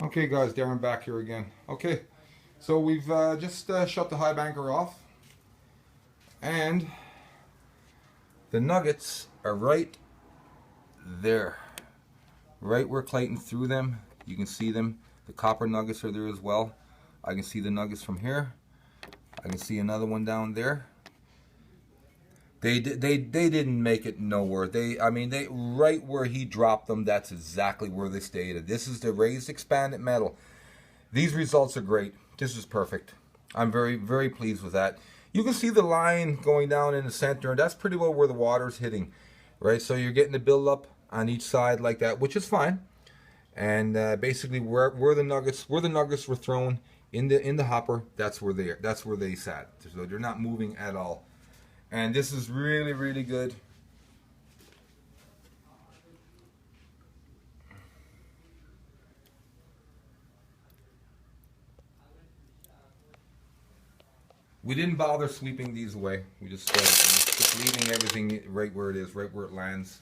Okay guys, Darren back here again. Okay, so we've just shut the high banker off, and the nuggets are right there, right where Clayton threw them. You can see them. The copper nuggets are there as well. I can see the nuggets from here. I can see another one down there. They didn't make it nowhere. They right where he dropped them. That's exactly where they stayed. This is the raised expanded metal. These results are great. This is perfect. I'm very pleased with that. You can see the line going down in the center, and that's pretty well where the water's hitting, right? So you're getting the buildup on each side like that, which is fine. And basically, where the nuggets were thrown in the hopper, that's where they sat. So they're not moving at all. And this is really good. We didn't bother sweeping these away. We just leaving everything right where it is, right where it lands.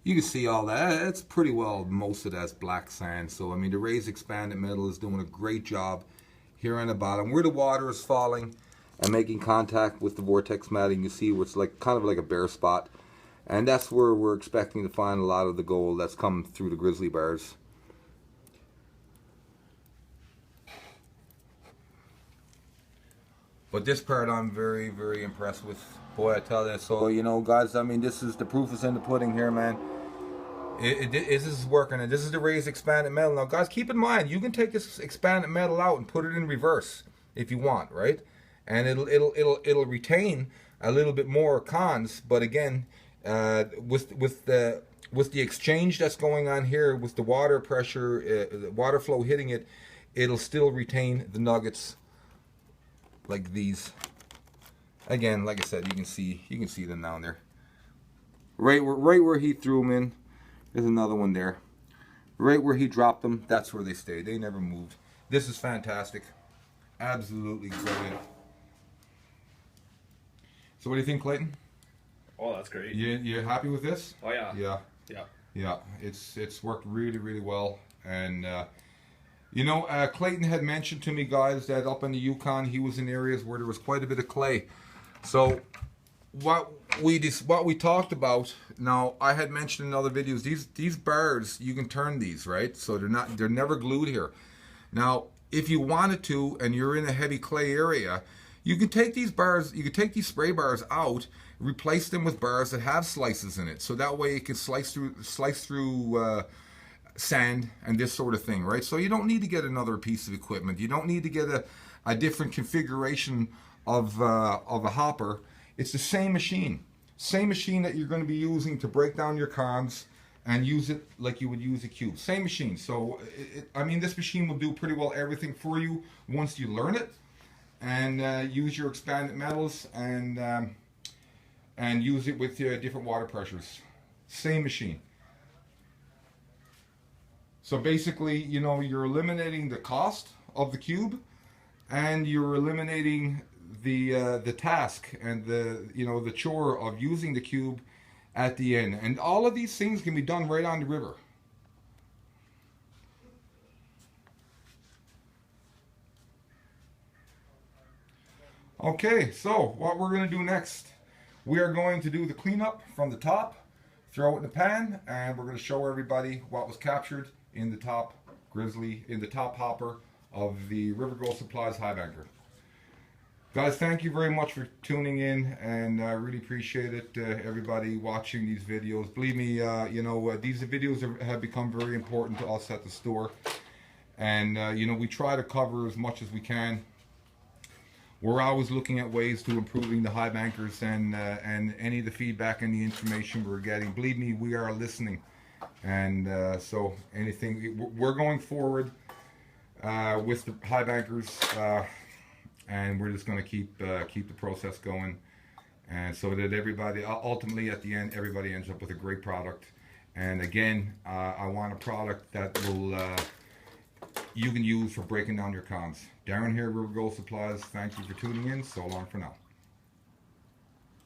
You can see all that. It's pretty well, most of that's black sand. So I mean, the raised expanded metal is doing a great job here on the bottom where the water is falling and making contact with the vortex matting. You see where it's like kind of like a bare spot, and that's where we're expecting to find a lot of the gold that's come through the grizzly bars. But this part I'm very impressed with. Boy, I tell you. So you know, guys, I mean, this is the proof is in the pudding here, man. This is working, and this is the raised expanded metal. Now guys, keep in mind, you can take this expanded metal out and put it in reverse if you want, right? And it'll retain a little bit more cons, but again, with the exchange that's going on here, with the water pressure, the water flow hitting it, it'll still retain the nuggets like these. Again, like I said, you can see them down there, right where he threw them in. There's another one there. Right where he dropped them, that's where they stayed. They never moved. This is fantastic. Absolutely brilliant. So what do you think, Clayton? Oh, that's great. You happy with this? Oh yeah. Yeah. Yeah. Yeah. It's worked really well. And you know, Clayton had mentioned to me, guys, that up in the Yukon he was in areas where there was quite a bit of clay. So what we talked about, now I had mentioned in other videos, these bars, you can turn these, right? So they're never glued here. Now if you wanted to and you're in a heavy clay area, you can take these bars, you can take these spray bars out, replace them with bars that have slices in it, so that way it can slice through sand and this sort of thing, right? So you don't need to get another piece of equipment. You don't need to get a different configuration of a hopper. It's the same machine that you're going to be using to break down your cons and use it like you would use a cube. Same machine. So I mean, this machine will do pretty well everything for you once you learn it, and use your expanded metals and use it with different water pressures. Same machine. So basically, you know, you're eliminating the cost of the cube, and you're eliminating the task and the chore of using the cube at the end. And all of these things can be done right on the river. Okay, so what we're going to do next, we are going to do the cleanup from the top, throw it in the pan, and we're going to show everybody what was captured in the top hopper of the River Gold Supplies high banker. Guys, thank you very much for tuning in, and I really appreciate it, everybody watching these videos. Believe me, you know, these videos have become very important to us at the store, and you know, we try to cover as much as we can. We're always looking at ways to improving the high bankers, and any of the feedback and the information we're getting. Believe me, we are listening, and so anything, we're going forward with the high bankers. And we're just going to keep the process going, and so that everybody, ultimately at the end, everybody ends up with a great product. And again, I want a product that will you can use for breaking down your cons. Darren here, River Gold Supplies. Thank you for tuning in. So long for now.